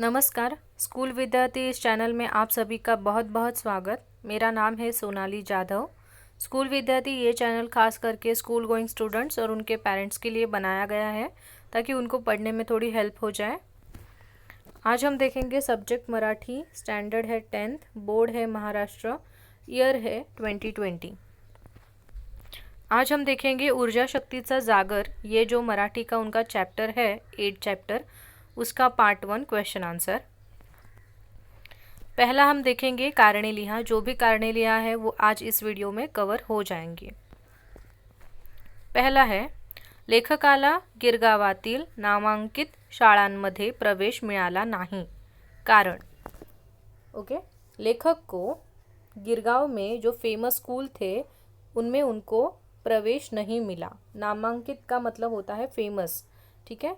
नमस्कार। स्कूल विद्यार्थी इस चैनल में आप सभी का बहुत बहुत स्वागत। मेरा नाम है सोनाली जाधव। स्कूल विद्यार्थी ये चैनल खास करके स्कूल गोइंग स्टूडेंट्स और उनके पेरेंट्स के लिए बनाया गया है ताकि उनको पढ़ने में थोड़ी हेल्प हो जाए। आज हम देखेंगे सब्जेक्ट मराठी, स्टैंडर्ड है 10th, बोर्ड है महाराष्ट्र, ईयर है 2020। आज हम देखेंगे ऊर्जा शक्तीचा जागर, ये जो मराठी का उनका चैप्टर है 8 चैप्टर, उसका पार्ट 1 क्वेश्चन आंसर। पहला हम देखेंगे कारणे लिहा। जो भी कारणे लिहा है वो आज इस वीडियो में कवर हो जाएंगे। पहला है, लेखकाला गिरगावातील नामांकित शाळांमध्ये प्रवेश मिळाला नहीं, कारण। ओके, लेखक को गिरगांव में जो फेमस स्कूल थे उनमें उनको प्रवेश नहीं मिला। नामांकित का मतलब होता है फेमस, ठीक है।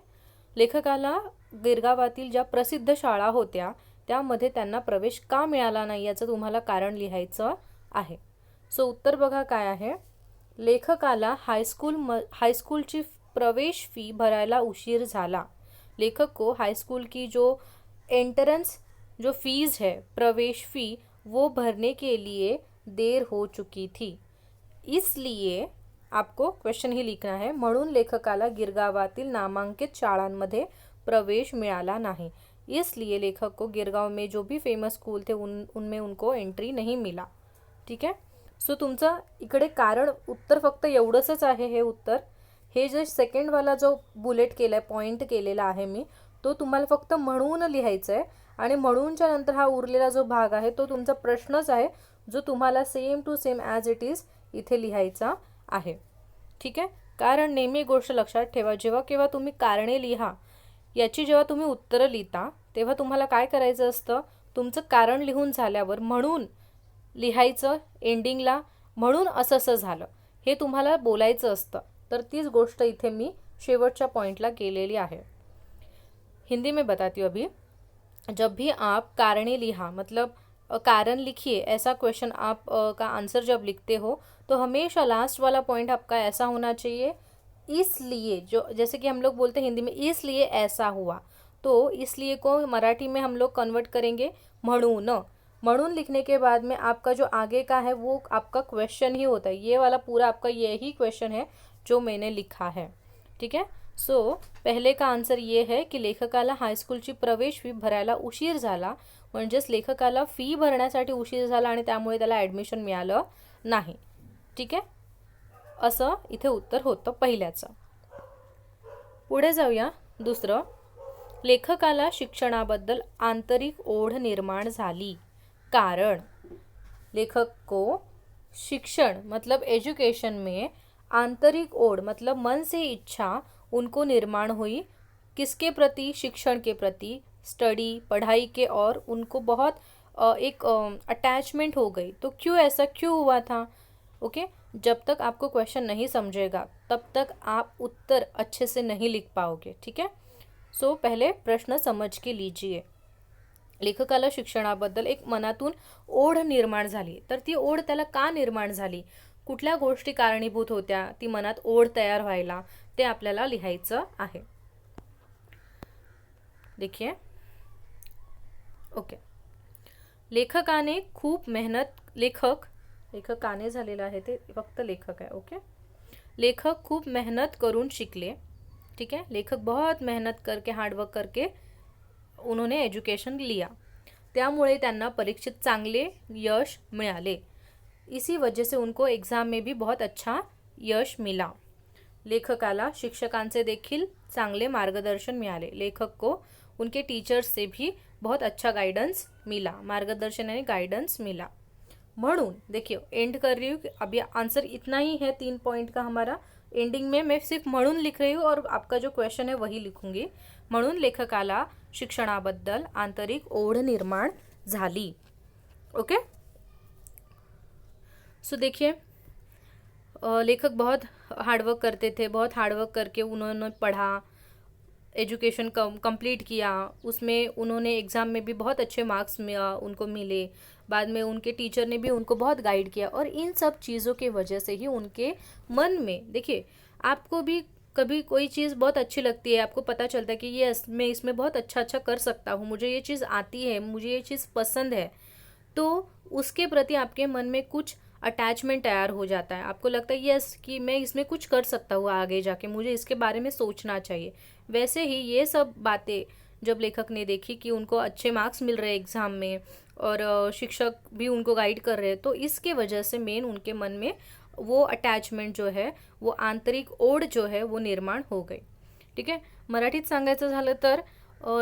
लेखकाला गिरगावातील ज्या प्रसिद्ध शाळा होत्या त्यामध्ये त्यांना प्रवेश का मिळाला नाही याचं तुम्हाला कारण लिहायचं आहे। सो उत्तर बघा काय आहे। लेखकाला हाईस्कूलची प्रवेश फी भरायला उशीर झाला। लेखक को हाईस्कूल की जो एंट्रेंस जो फीस है, प्रवेश फी, वो भरने के लिए देर हो चुकी थी। इसलिए आपको क्वेश्चन ही लिखना है, म्हणून लेखकाला गिरगावातील नामांकित शाळांमध्ये प्रवेश मिळाला नहीं। इसलिए लेखक को गिरगांव में जो भी फेमस स्कूल थे उनमें उनको एंट्री नहीं मिला, ठीक है। सो तुमचं इकडे कारण उत्तर फक्त एवढंच आहे। हे उत्तर, हे जे सेकंड वाला जो बुलेट केलाय, पॉइंट केलेला आहे मी, तो तुम्हाला फक्त म्हणून लिहायचं आहे आणि म्हणूनच्या नंतर हा उरलेला जो भाग आहे तो तुमचा प्रश्नच आहे जो तुम्हाला same to same as it is इथे लिहायचा आहे, ठीक आहे। कारण नेहमी गोष्ट लक्षात ठेवा, जेव्हा केव्हा तुम्ही कारणे लिहा याची जेव्हा तुम्ही उत्तरं लिहिता तेव्हा तुम्हाला काय करायचं असतं, तुमचं कारण लिहून झाल्यावर म्हणून लिहायचं एंडिंगला, म्हणून असं झालं हे तुम्हाला बोलायचं असतं। तर तीच गोष्ट इथे मी शेवटच्या पॉइंटला केलेली आहे। हिंदी में बताती हूँ अभी। जब भी आप कारणे लिहा मतलब कारण लिखिए, ऐसा क्वेश्चन आप का आंसर जब लिखते हो तो हमेशा लास्ट वाला पॉइंट आपका ऐसा होना चाहिए, इसलिए, जो जैसे कि हम लोग बोलते हैं हिंदी में इसलिए ऐसा हुआ, तो इसलिए को मराठी में हम लोग कन्वर्ट करेंगे म्हणून। म्हणून लिखने के बाद में आपका जो आगे का है वो आपका क्वेश्चन ही होता है। ये वाला पूरा आपका यही क्वेश्चन है जो मैंने लिखा है, ठीक है। सो पहले का आंसर ये है की लेखकाला हायस्कूलची प्रवेश फी भरायला उशीर झाला, म्हणजेच लेखकाला फी भरण्यासाठी उशीर झाला आणि त्यामुळे त्याला ॲडमिशन मिळालं नाही, ठीक आहे। असं इथे उत्तर होतं पहिल्याचं। पुढे जाऊया दुसरं, लेखकाला शिक्षणाबद्दल आंतरिक ओढ निर्माण झाली, कारण। लेखक को शिक्षण मतलब एजुकेशन में आंतरिक ओढ मतलब मन से इच्छा उनको निर्माण हुई, किसके प्रति, शिक्षण के प्रति, स्टडी पढ़ाई के, और उनको बहुत एक अटैचमेंट हो गई। तो क्यों ऐसा क्यों हुआ था, ओके। जब तक आपको क्वेश्चन नहीं समझेगा तब तक आप उत्तर अच्छे से नहीं लिख पाओगे, ठीक है। सो पहले प्रश्न समझ के लीजिए। लेखकाला शिक्षणाबद्दल एक मनातून ओढ निर्माण झाली, तर ती ओढ त्याला का निर्माण झाली, कुठल्या गोष्टी कारणीभूत होत्या ती मनात ओढ तयार व्हायला, ते आपल्याला लिहायचं आहे। देखिए, ओके। लेखकाने खूप मेहनत, लेखकाने झालेला आहे, ते फक्त लेखक आहे, ओके। लेखक खूप मेहनत करून शिकले, ठीक है। लेखक बहुत मेहनत करके, हार्डवर्क करके उन्होंने एजुकेशन लिया, त्यामुळे त्यांना परीक्षेत चांगले यश मिळाले। इसी वजह से उनको एग्ज़ाम में भी बहुत अच्छा यश मिला। लेखकाला शिक्षकांचे देखील चांगले मार्गदर्शन मिळाले। लेखक को उनके टीचर्स से भी बहुत अच्छा गाइडेंस मिला, मार्गदर्शन यानी गाइडेंस मिला। म्हणून देखिए, एंड कर रही हूँ, अभी आंसर इतना ही है 3 पॉइंट का हमारा। एंडिंग में मैं सिर्फ म्हणून लिख रही हूँ और आपका जो क्वेश्चन है वही लिखूंगी। म्हणून लेखकाला शिक्षणाबद्दल आंतरिक ओढ निर्माण झाली, ओके। सो देखिए, लेखक बहुत हार्डवर्क करते थे, बहुत हार्डवर्क करके उन्होंने पढ़ा, एजुकेशन कंप्लीट किया, उसमें उन्होंने एग्ज़ाम में भी बहुत अच्छे मार्क्स उनको मिले, बाद में उनके टीचर ने भी उनको बहुत गाइड किया, और इन सब चीज़ों की वजह से ही उनके मन में, देखिए आपको भी कभी कोई चीज़ बहुत अच्छी लगती है, आपको पता चलता है कि ये मैं इसमें बहुत अच्छा कर सकता हूँ, मुझे ये चीज़ आती है, मुझे ये चीज़ पसंद है, तो उसके प्रति आपके मन में कुछ अटैचमेंट तैयार हो जाता है। आपको लगता है यस कि मैं इसमें कुछ कर सकता हूँ आगे जाके, मुझे इसके बारे में सोचना चाहिए। वैसे ही ये सब बातें जब लेखक ने देखी कि उनको अच्छे मार्क्स मिल रहे हैं एग्ज़ाम में और शिक्षक भी उनको गाइड कर रहे हैं, तो इसके वजह से मेन उनके मन में वो अटॅचमेंट जो है, वो आंतरिक ओढ जो है वो निर्माण हो गई। ठीक आहे, मराठीत सांगायचं झालं तर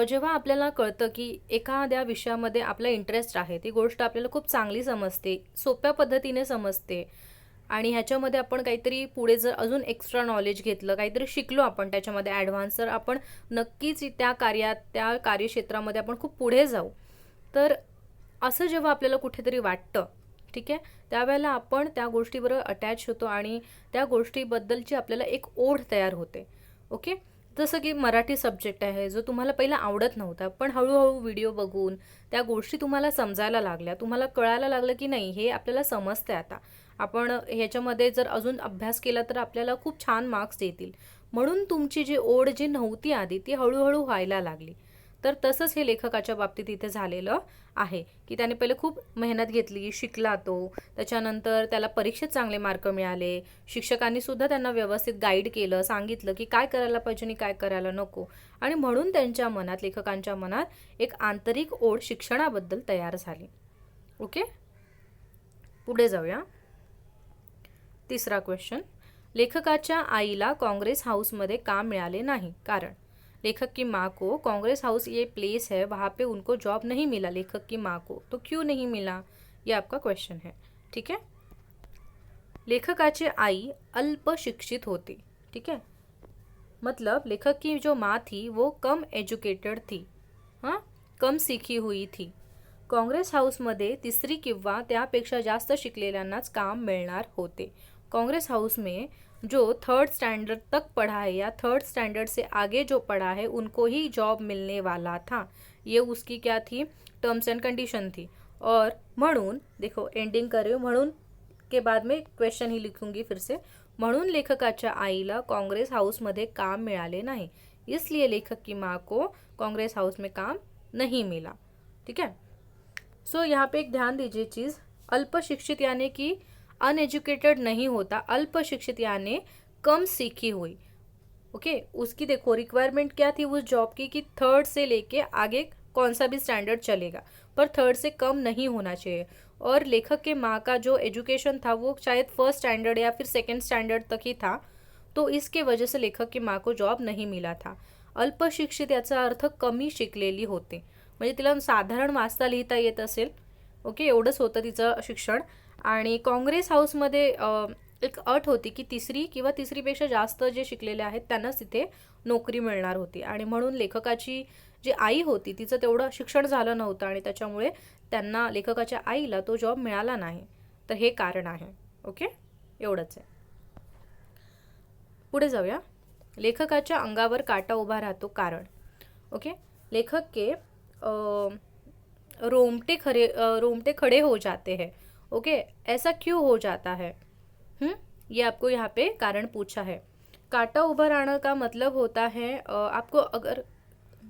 जेव्हा आपल्याला कळतं की एखाद्या विषयामध्ये आपला इंटरेस्ट आहे, ती गोष्ट आपल्याला खूप चांगली समजते, सोप्या पद्धतीने समजते आणि ह्याच्यामध्ये आपण काहीतरी पुढे जर अजून एक्स्ट्रा नॉलेज घेतलं, काहीतरी शिकलो आपण त्याच्यामध्ये ॲडव्हान्स, तर आपण नक्कीच त्या कार्यात, त्या कार्यक्षेत्रामध्ये आपण खूप पुढे जाऊ। तर असं जेव्हा आपल्याला कुठेतरी वाटतं, ठीक आहे, त्यावेळेला आपण त्या गोष्टीबरोबर अटॅच होतो आणि त्या गोष्टीबद्दलची आपल्याला एक ओढ तयार होते। ओके, जसं की मराठी सब्जेक्ट आहे जो तुम्हाला पहिला आवडत नव्हता, पण हळूहळू व्हिडिओ बघून त्या गोष्टी तुम्हाला समजायला लागल्या, तुम्हाला कळायला लागलं की नाही हे आपल्याला समजते आता, आपण ह्याच्यामध्ये जर अजून अभ्यास केला तर आपल्याला खूप छान मार्क्स येतील, म्हणून तुमची जी ओढ जी नव्हती आधी ती हळूहळू व्हायला लागली। तर तसंच हे लेखकाच्या बाबतीत इथे झालेलं आहे की त्याने पहिले खूप मेहनत घेतली, शिकला तो, त्याच्यानंतर त्याला परीक्षेत चांगले मार्क मिळाले, शिक्षकांनी सुद्धा त्यांना व्यवस्थित गाईड केलं, सांगितलं की काय करायला पाहिजे आणि काय करायला नको, आणि म्हणून त्यांच्या मनात, लेखकांच्या मनात एक आंतरिक ओढ शिक्षणाबद्दल तयार झाली। ओके, पुढे जाऊया। तिसरा क्वेश्चन, लेखकाच्या आईला काँग्रेस हाऊसमध्ये काम मिळाले नाही, कारण लेखक की माँ को कांग्रेस हाउस ये प्लेस है, वहाँ पे उनको जॉब नहीं मिला लेखक की माँ को, तो क्यों नहीं मिला, ये आपका क्वेश्चन है। ठीक है, लेखकाची आई अल्प शिक्षित होती। ठीक है, मतलब लेखक की जो माँ थी वो कम एजुकेटेड थी, हाँ, कम सीखी हुई थी। काँग्रेस हाऊसमध्ये तिसरी किंवा त्यापेक्षा जास्त शिकलेल्यांनाच काम मिळणार होते। काँग्रेस हाउस में जो थर्ड स्टैंडर्ड तक पढ़ा है या थर्ड स्टैंडर्ड से आगे जो पढ़ा है उनको ही जॉब मिलने वाला था, ये उसकी क्या थी, टर्म्स एंड कंडीशन थी। और म्हणून, देखो एंडिंग कर रही हूँ, म्हणून के बाद में क्वेश्चन ही लिखूंगी फिर से, म्हणून लेखकाच्या आईला काँग्रेस हाऊसमध्ये काम मिळाले नाही, इसलिए लेखक की माँ को काँग्रेस हाउस में काम नहीं मिला। ठीक है, सो यहाँ पे एक ध्यान दीजिए चीज़, अल्प शिक्षित यानी कि अनएजुकेटेड नहीं होता, अल्प शिक्षित यानी कम सीखी हुई। ओके, उसकी देखो रिक्वायरमेंट क्या थी उस जॉब की कि थर्ड से लेके आगे कौन सा भी स्टैंडर्ड चलेगा, पर थर्ड से कम नहीं होना चाहिए। और लेखक के माँ का जो एजुकेशन था वो शायद फर्स्ट स्टैंडर्ड या फिर सेकंड स्टैंडर्ड तक ही था, तो इसके वजह से लेखक की माँ को जॉब नहीं मिला था। अल्प शिक्षित याचा अर्थ कमी शिकलेली होते, म्हणजे तिला साधारण वाचता लिहिता येत असेल, ओके, एवढंच होतं तिचं शिक्षण। आणि काँग्रेस हाऊसमध्ये एक अट होती की तिसरी किंवा तिसरीपेक्षा जास्त जे शिकलेले आहेत त्यांनाच तिथे नोकरी मिळणार होती, आणि म्हणून लेखकाची जी आई होती तिचं तेवढं शिक्षण झालं नव्हतं आणि त्याच्यामुळे त्यांना, लेखकाच्या आईला तो जॉब मिळाला नाही, तर हे कारण आहे। ओके, एवढंच आहे। पुढे जाऊया, लेखकाच्या अंगावर काटा उभा राहतो कारण। ओके, लेखक के रोमटे खड़े हो जाते हैं। ओके, ऐसा क्यों हो जाता है, ये आपको यहाँ पे कारण पूछा है। काटा उभर आने का मतलब होता है आपको अगर,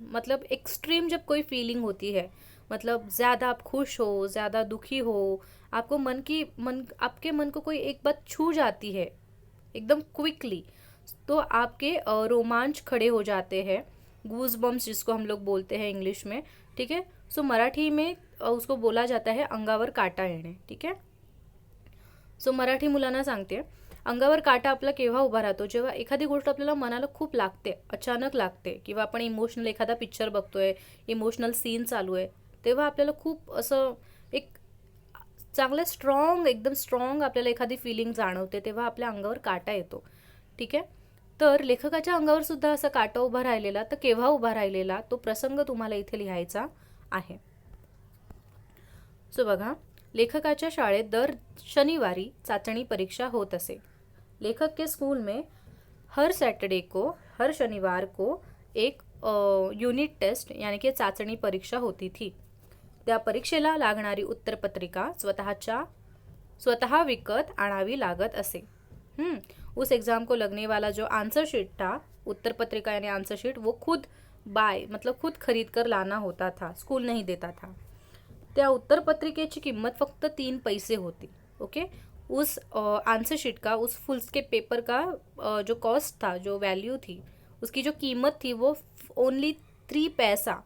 मतलब एक्सट्रीम जब कोई फीलिंग होती है, मतलब ज़्यादा आप खुश हो, ज़्यादा दुखी हो, आपको आपके मन को कोई एक बात छू जाती है एकदम क्विकली, तो आपके रोमांच खड़े हो जाते हैं, गूज बम्स जिसको हम लोग बोलते हैं इंग्लिश में। ठीक है, सो मराठी में उसको बोला जाता है अंगावर काटा येणे। ठीक है, सो मराठी मुलांना सांगते, अंगावर काटा आपला केव्हा उभा राहतो, जेव्हा एखादी गोष्ट आपल्याला मनाला खूप लागते, अचानक लागते, किंवा आपण इमोशनल एखादा पिक्चर बघतोय, इमोशनल सीन चालू आहे, तेव्हा आपल्याला खूप असं एक चांगलं स्ट्रॉंग, एकदम स्ट्रॉंग आपल्याला एखादी फिलिंग जाणवते, तेव्हा आपल्या अंगावर काटा येतो। ठीक आहे, तर लेखकाच्या अंगावर सुद्धा असा काटा उभा राहिलेला, तर केव्हा उभा राहिलेला तो प्रसंग तुम्हाला इथे लिहायचा आहे। सो बघा, लेखकाच्या शाळेत दर शनिवारी चाचणी परीक्षा होत असे। लेखक के स्कूल में हर सैटरडे को, हर शनिवार को एक यूनिट टेस्ट यानी कि चाचणी परीक्षा होती थी। त्या परीक्षेला लागणारी उत्तरपत्रिका स्वतः विकत आणावी लागत असे। उस एग्ज़ाम को लगने वाला जो आंसर शीट था, उत्तर पत्रिका यानी आंसर शीट, वो खुद मतलब खुद खरीद कर लाना होता था, स्कूल नहीं देता था. त्या उत्तर पत्रिकेची किंमत फक्त 3 पैसे होती. ओके. उस आंसर शीट का, उस फुल स्केप पेपर का जो कॉस्ट था, जो वैल्यू थी, उसकी जो कीमत थी वो ओनली 3 पैसा,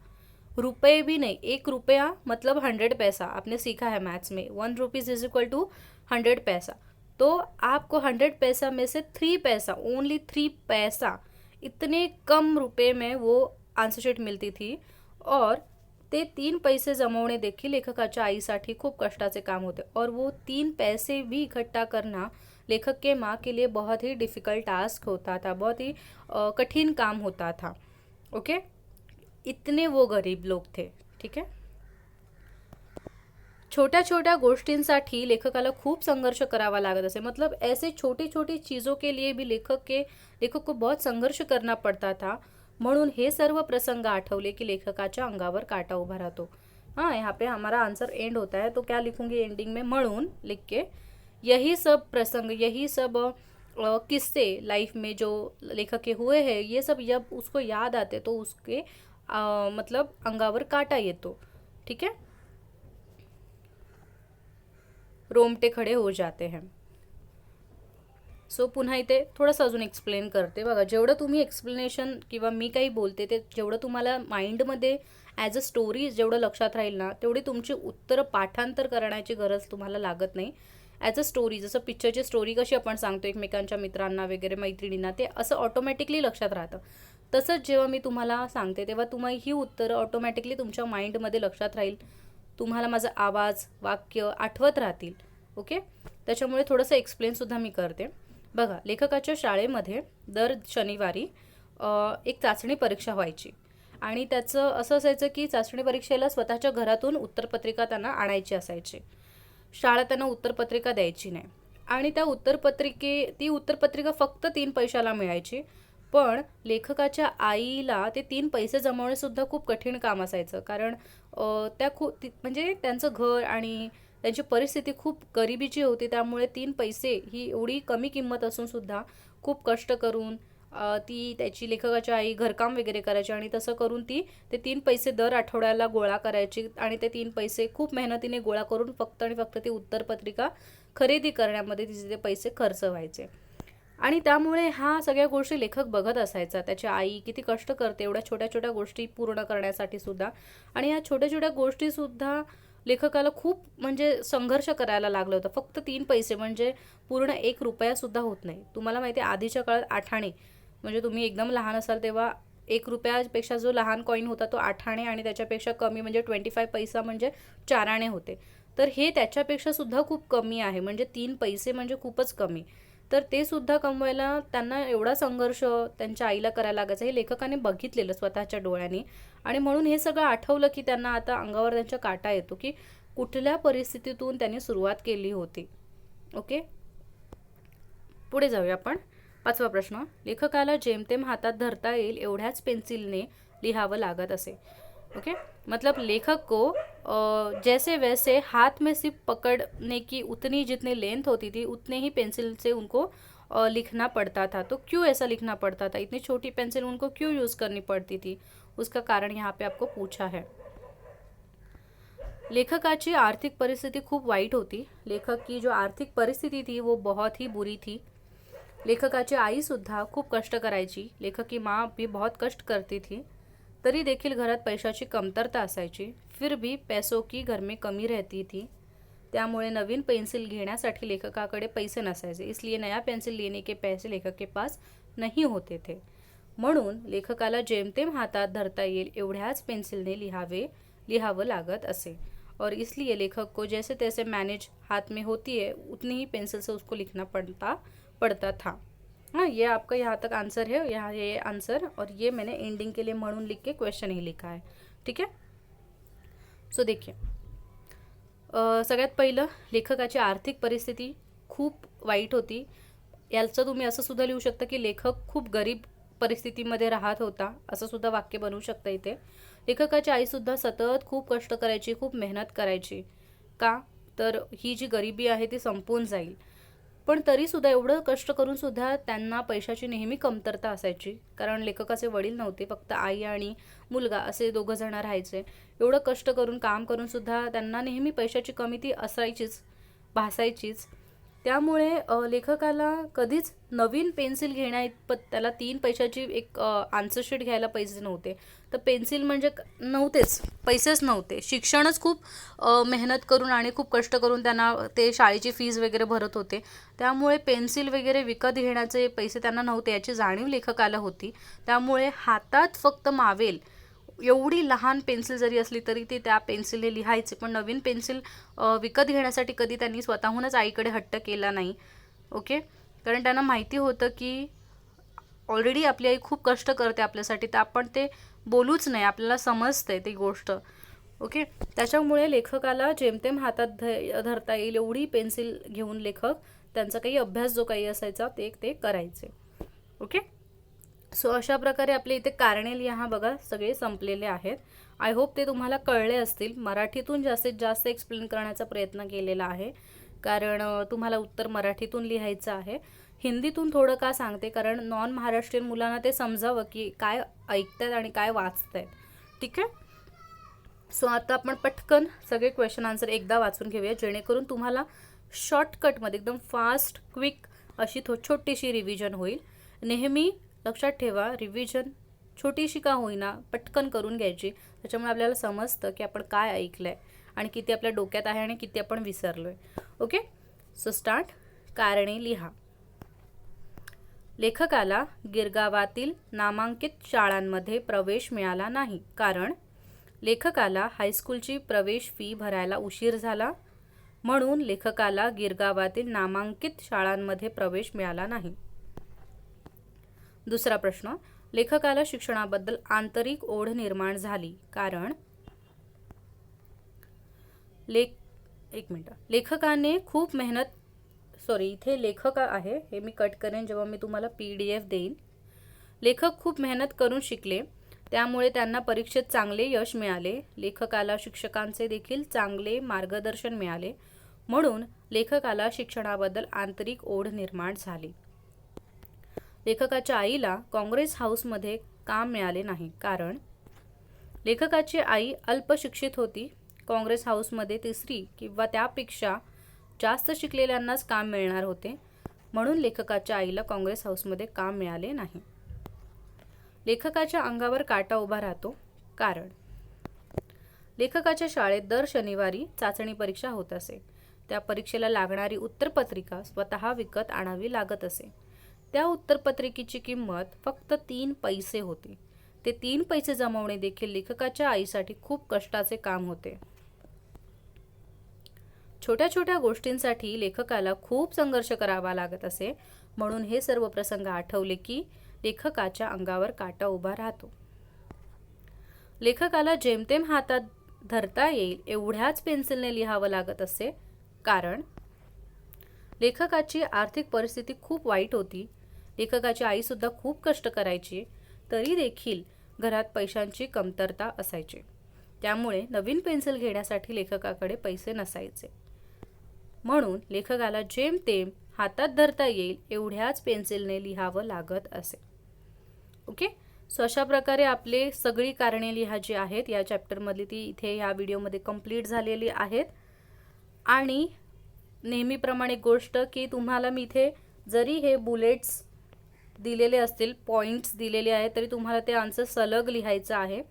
रुपये भी नहीं. 1 रुपया मतलब 100 पैसा. आपने सीखा है मैथ्स में, 1 रुपीज़ इज इक्वल टू 100 पैसा. तो आपको 100 पैसा में से 3 पैसा, ओनली 3 पैसा, इतने कम रुपये में वो आन्सर शीट मिळती थी. और ते 3 पैसे जमवणे देखील लेखकाच्या आईसाठी खूप कष्टाचे काम होते. और वो 3 पैसे भी इकट्ठा करना लेखक के माँ के लिए बहुत ही डिफ़िकल्ट टास्क होता था, बहुत ही कठिन काम होता था. ओके. इतने वो गरीब लोग थे. ठीक है. छोट्या छोट्या गोष्टींसाठी लेखकाला खूप संघर्ष करावा लागत असे. मतलब ऐसे छोटी छोटी चीज़ों के लिए भी लेखक को बहुत संघर्ष करना पड़ता था. म्हणून हे सर्व प्रसंग आठवले की लेखकाच्या अंगावर काटा उभा राहतो. हाँ, यहाँ पे हमारा आंसर एंड होता है, तो क्या लिखूंगी एंडिंग में, म्हणून लिख के यही सब प्रसंग, यही सब किस्से लाइफ में जो लेखक के हुए हैं, ये सब जब उसको याद आते तो उसके मतलब अंगावर काटा येतो. ठीक है. रोमटे खडे हो जाते हैं. सो पुन्हा इथे थोडंसं अजून एक्सप्लेन करते. बघा, जेवढं तुम्ही एक्सप्लेनेशन किंवा मी काही बोलते ते जेवढं तुम्हाला माइंडमध्ये ॲज अ स्टोरी जेवढं लक्षात राहील ना, तेवढी तुमची उत्तरं पाठांतर करण्याची गरज तुम्हाला लागत नाही. ॲज अ स्टोरी, जसं पिक्चरची स्टोरी कशी आपण सांगतो एकमेकांच्या मित्रांना वगैरे, मैत्रिणींना, ते असं ऑटोमॅटिकली लक्षात राहतं. तसंच जेव्हा मी तुम्हाला सांगते तेव्हा तुम्हाला ही उत्तरं ऑटोमॅटिकली तुमच्या माइंडमध्ये लक्षात राहील. तुम्हाला माझा आवाज, वाक्य आठवत राहतील. ओके. त्याच्यामुळे थोडंसं एक्सप्लेनसुद्धा मी करते. बघा, लेखकाच्या शाळेमध्ये दर शनिवारी एक चाचणी परीक्षा व्हायची. आणि त्याचं असं असायचं की चाचणी परीक्षेला स्वतःच्या घरातून उत्तरपत्रिका त्यांना आणायची असायची. शाळा त्यांना उत्तरपत्रिका द्यायची नाही. आणि ती उत्तरपत्रिका फक्त 3 पैशाला मिळायची. पण लेखकाच्या आईला ते 3 पैसे जमवणेसुद्धा खूप कठीण काम असायचं. कारण म्हणजे त्यांचं घर आणि त्यांची परिस्थिती खूप गरिबीची होती. त्यामुळे 3 पैसे ही एवढी कमी किंमत असूनसुद्धा खूप कष्ट करून ती त्याची लेखकाची आई घरकाम वगैरे करायची. आणि तसं करून ते 3 पैसे दर आठवड्याला गोळा करायची. आणि ते 3 पैसे खूप मेहनतीने गोळा करून फक्त आणि फक्त ती उत्तरपत्रिका खरेदी करण्यामध्ये तिचे ते पैसे खर्च व्हायचे. आणि त्यामुळे ह्या सगळ्या गोष्टी लेखक बघत असायचा. त्याची आई किती कष्ट करते एवढ्या छोट्या छोट्या गोष्टी पूर्ण करण्यासाठी सुद्धा. आणि ह्या छोट्या छोट्या गोष्टीसुद्धा लेखकाला खूप म्हणजे संघर्ष करायला लागलं होतं. फक्त 3 पैसे म्हणजे पूर्ण 1 रुपयासुद्धा होत नाही. तुम्हाला माहिती आहे, आधीच्या काळात आठाणे, म्हणजे तुम्ही एकदम लहान असाल तेव्हा 1 रुपयापेक्षा जो लहान कॉईन होता तो 8 आणे, आणि त्याच्यापेक्षा कमी म्हणजे 25 पैसा म्हणजे 4 आणे होते. तर हे त्याच्यापेक्षा सुद्धा खूप कमी आहे. म्हणजे 3 पैसे म्हणजे खूपच कमी. तर ते सुद्धा कमवायला त्यांना एवढा संघर्ष त्यांच्या आईला करायला लागायचा, हे लेखकाने बघितलेलं स्वतःच्या डोळ्यांनी. आणि म्हणून हे सगळं आठवलं की त्यांना आता अंगावर त्यांच्या काटा येतो की कुठल्या परिस्थितीतून त्यांनी सुरुवात केली होती. ओके. पुढे जाऊया आपण. 5वा प्रश्न. लेखकाला जेमतेम हातात धरता येईल एवढ्याच पेन्सिलने लिहावं लागत असे. ओके. मतलब लेखक को जैसे वैसे हाथ में सिर्फ पकड़ने की उतनी जितनी लेंथ होती थी उतने ही पेंसिल से उनको लिखना पड़ता था. तो क्यों ऐसा लिखना पड़ता था, इतनी छोटी पेंसिल उनको क्यों यूज़ करनी पड़ती थी, उसका कारण यहाँ पे आपको पूछा है. लेखकाची आर्थिक परिस्थिती खूप वाईट होती. लेखक की जो आर्थिक परिस्थिती थी वो बहुत ही बुरी थी. लेखकाची आईसुद्धा खूप कष्ट करायची. लेखक की माँ भी बहुत कष्ट करती थी. तरी देखील घरात पैशाची कमतरता असायची. फिर भी पैसों की घर में कमी रहती थी. त्यामुळे नवीन पेंसिल घेण्यासाठी लेखकाकडे पैसे नसायचे. इसलिए नया पेंसिल लेने के पैसे लेखक के पास नहीं होते थे. म्हणून लेखकाला जेमतेम हातात धरता येईल एवढ्याच पेंसिलने लिहावं लागत असे. और इसलिए लेखक को जैसे तैसे मैनेज हाथ में होती है उतनी ही पेंसिल से उसको लिखना पड़ता था. हाँ, ये आपका यहाँ तक आंसर है. यहाँ ये आंसर, और ये मैंने एंडिंग के लिए म्हणून लिख के क्वेश्चन ही लिखा है. ठीक है. सो देखिए, सगळ्यात पहिलं, लेखकाची आर्थिक परिस्थिती खूप वाईट होती. याचं तुम्ही असं सुद्धा लिहू शकता की लेखक खूप गरीब परिस्थितीमध्ये राहत होता, असं सुद्धा वाक्य बनवू शकता इथे. लेखकाची आईसुद्धा सतत खूप कष्ट करायची, खूप मेहनत करायची. का तर ही जी गरिबी आहे ती संपून जाईल. पण तरीसुद्धा एवढं कष्ट करूनसुद्धा त्यांना पैशाची नेहमी कमतरता असायची, कारण लेखकाचे वडील नव्हते, फक्त आई आणि मुलगा असे दोघं जण राहायचे. एवढं कष्ट करून काम करूनसुद्धा त्यांना नेहमी पैशाची कमी ती असायचीच, भासायचीच. त्यामुळे लेखकाला कधीच नवीन पेन्सिल घेण्याइतपत त्याला 3 पैशाची एक आन्सर शीट घ्यायला पैसे नव्हते. तर पेन्सिल म्हणजे नव्हतेच, पैसेच नव्हते. शिक्षणच खूप मेहनत करून आणि खूप कष्ट करून त्यांना ते शाळेची फीज वगैरे भरत होते. त्यामुळे पेन्सिल वगैरे विकत घेण्याचे पैसे त्यांना नव्हते, याची जाणीव लेखकाला होती. त्यामुळे हातात फक्त मावेल एवढी लहान पेन्सिल जरी असली तरी ते त्या पेन्सिलने लिहायचे. पण नवीन पेन्सिल विकत घेण्यासाठी कधी त्यांनी स्वतःहूनच आईकडे हट्ट केला नाही. ओके, कारण त्यांना माहिती होतं की ऑलरेडी आपली आई खूप कष्ट करते आपल्यासाठी, तर आपण ते बोलूच नाही, आपल्याला समजते ती गोष्ट. ओके, त्याच्यामुळे लेखकाला जेमतेम हातात धरता येईल एवढी पेन्सिल घेऊन लेखक त्यांचा काही अभ्यास जो काही असायचा ते करायचे. ओके, सो अशा प्रकारे आपले इथे कारणे लिहा बघा सगळे संपलेले आहेत. आय होप ते तुम्हाला कळले असतील. मराठीतून जास्तीत जास्त एक्सप्लेन करण्याचा प्रयत्न केलेला आहे, कारण तुम्हाला उत्तर मराठीतून लिहायचं आहे. हिंदीतून थोडं का सांगते, कारण नॉन महाराष्ट्रीयन मुलांना ते समजावं की काय ऐकतात आणि काय वाचतात. ठीक आहे, सो आता आपण पटकन सगळे क्वेश्चन आन्सर एकदा वाचून घेऊया, जेणेकरून तुम्हाला शॉर्टकटमध्ये एकदम फास्ट क्विक अशी छोटीशी रिव्हिजन होईल. नेहमी लक्षात ठेवा, रिव्हिजन छोटीशी का होईना पटकन करून घ्यायची, त्याच्यामुळे आपल्याला समजतं की आपण काय ऐकलं आहे आणि किती आपल्या डोक्यात आहे आणि किती आपण विसरलो आहे. Okay, so start. कारणे लिहा. लेखकाला गिरगावातील नामांकित शाळांमध्ये प्रवेश मिळाला नाही, कारण लेखकाला हायस्कूलची प्रवेश फी भरायला उशीर झाला, म्हणून लेखकाला गिरगावातील नामांकित शाळांमध्ये प्रवेश मिळाला नाही. दुसरा प्रश्न, लेखकाला शिक्षणाबद्दल आंतरिक ओढ निर्माण झाली, कारण लेखकाने खूप मेहनत, इथे लेखक आहे, हे मी कट करेन जेव्हा मी तुम्हाला PDF देईन. लेखक खूप मेहनत करून शिकले, त्यामुळे त्यांना परीक्षेत चांगले यश मिळाले. लेखकाला शिक्षकांचे देखील चांगले मार्गदर्शन मिळाले, म्हणून लेखकाला शिक्षणाबद्दल आंतरिक ओढ निर्माण झाली. लेखकाच्या आईला काँग्रेस हाऊसमध्ये काम मिळाले नाही, कारण लेखकाची आई अल्पशिक्षित होती. काँग्रेस हाऊसमध्ये 3री किंवा त्यापेक्षा जास्त शिकलेल्यांनाच काम मिळणार होते, म्हणून लेखकाच्या आईला काँग्रेस हाऊसमध्ये काम मिळाले नाही. लेखकाच्या अंगावर काटा उभा राहतो, कारण लेखकाच्या शाळेत दर शनिवारी चाचणी परीक्षा होत असे. त्या परीक्षेला लागणारी उत्तरपत्रिका स्वतः विकत आणावी लागत असे. त्या उत्तरपत्रिकेची किंमत फक्त 3 पैसे होती. ते 3 पैसे जमवणे देखील लेखकाच्या आईसाठी खूप कष्टाचे काम होते. छोट्या छोट्या गोष्टींसाठी लेखकाला खूप संघर्ष करावा लागत असे, म्हणून हे सर्व प्रसंग आठवले की लेखकाच्या अंगावर काटा उभा राहतो. लेखकाला जेमतेम हातात धरता येईल एवढ्याच पेन्सिलने लिहावं लागत असे, कारण लेखकाची आर्थिक परिस्थिती खूप वाईट होती. लेखकाची आईसुद्धा खूप कष्ट करायची, तरी देखील घरात पैशांची कमतरता असायची. त्यामुळे नवीन पेन्सिल घेण्यासाठी लेखकाकडे पैसे नसायचे, म्हणून लेखकाला जेमतेम हातात धरता येईल एवढ्याच पेन्सिलने लिहावं लागत असे. ओके, सो अशा प्रकारे आपले सगळी कारणे लिहा जी आहेत या चॅप्टरमधली ती इथे ह्या व्हिडिओमध्ये कंप्लीट झालेली आहेत. आणि नेहमीप्रमाणे गोष्ट की तुम्हाला मी इथे जरी हे बुलेट्स दिलेले असतील, पॉईंट्स दिलेले आहेत, तरी तुम्हाला ते आन्सर सलग लिहायचं आहे.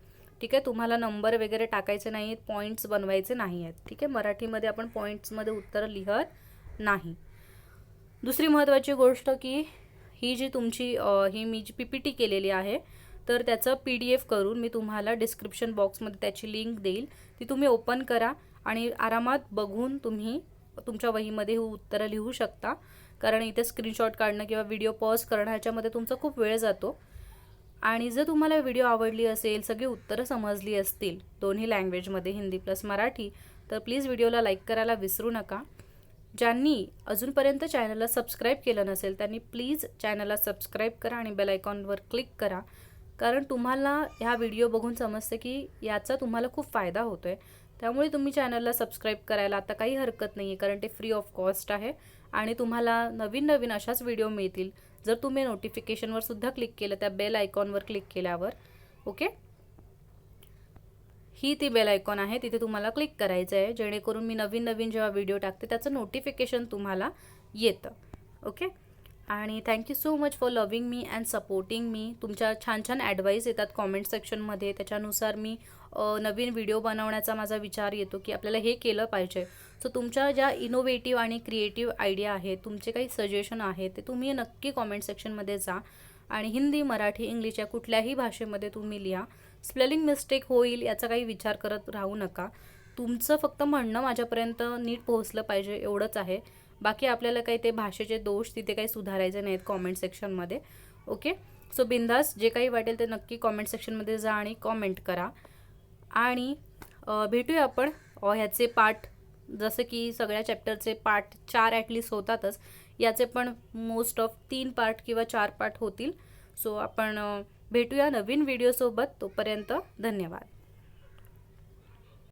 ठीक आहे, तुम्हाला नंबर वगैरे टाकायचे नाही आहेत, पॉईंट्स बनवायचे नाही आहेत. ठीक आहे, मराठीमध्ये आपण पॉईंट्समध्ये उत्तर लिहत नाही. दुसरी महत्त्वाची गोष्ट की ही जी तुमची मी जी PPT केलेली आहे, तर त्याचं PDF करून मी तुम्हाला डिस्क्रिप्शन बॉक्समध्ये त्याची लिंक देईल. ती तुम्ही ओपन करा आणि आरामात बघून तुम्ही तुमच्या वहीमध्ये ही उत्तरं लिहू शकता, कारण इथे स्क्रीनशॉट काढणं किंवा व्हिडिओ पॉज करणं ह्याच्यामध्ये तुमचा खूप वेळ जातो. आणि जर तुम्हाला व्हिडिओ आवडली असेल, सगळी उत्तरं समजली असतील दोन्ही लँग्वेजमध्ये, हिंदी प्लस मराठी, तर प्लीज व्हिडिओला लाईक करायला विसरू नका. ज्यांनी अजूनपर्यंत चॅनलला सबस्क्राईब केलं नसेल त्यांनी प्लीज चॅनलला सबस्क्राईब करा आणि बेल आयकॉनवर क्लिक करा, कारण तुम्हाला ह्या व्हिडिओ बघून समजते की याचा तुम्हाला खूप फायदा होतो आहे. त्यामुळे तुम्ही चॅनलला सबस्क्राईब करायला आता काही हरकत नाही आहे, कारण ते फ्री ऑफ कॉस्ट आहे आणि तुम्हाला नवीन नवीन अशाच व्हिडिओ मिळतील जर तुम्ही नोटिफिकेशनवर सुद्धा क्लिक केलं, त्या बेल आयकॉनवर क्लिक केल्यावर. ओके, ही ती बेल आयकॉन आहे, तिथे तुम्हाला क्लिक करायचं आहे, जेणेकरून मी नवीन नवीन जेव्हा व्हिडिओ टाकते त्याचं नोटिफिकेशन तुम्हाला येतं. ओके, आणि thank you so much for loving me and supporting me. तुमच्या छान छान ॲडवाईस येतात कॉमेंट सेक्शनमध्ये, त्याच्यानुसार मी नवीन व्हिडिओ बनवण्याचा माझा विचार येतो की आपल्याला हे केलं पाहिजे. सो तुमच्या ज्या इनोव्हेटिव्ह आणि क्रिएटिव्ह आयडिया आहेत, तुमचे काही सजेशन आहेत, ते तुम्ही नक्की कॉमेंट सेक्शनमध्ये जा आणि हिंदी, मराठी, इंग्लिश या कुठल्याही भाषेमध्ये तुम्ही लिहा. स्पेलिंग मिस्टेक होईल याचा काही विचार करत राहू नका. तुमचं फक्त म्हणणं माझ्यापर्यंत नीट पोहोचलं पाहिजे एवढंच आहे. बाकी आपल्याला काही ते भाषेचे दोष तिथे काही सुधारायचे नाहीत कॉमेंट सेक्शनमध्ये. ओके, सो बिंदास जे काही वाटेल ते नक्की कॉमेंट सेक्शनमध्ये जा आणि कॉमेंट करा. आणि भेटूया आपण ह्याचे पार्ट, जसं की सगळ्या चॅप्टरचे पार्ट 4 ॲटलिस्ट होतातच, याचे पण मोस्ट ऑफ 3 पार्ट किंवा 4 पार्ट होतील. सो आपण भेटूया नवीन व्हिडिओसोबत. तोपर्यंत धन्यवाद.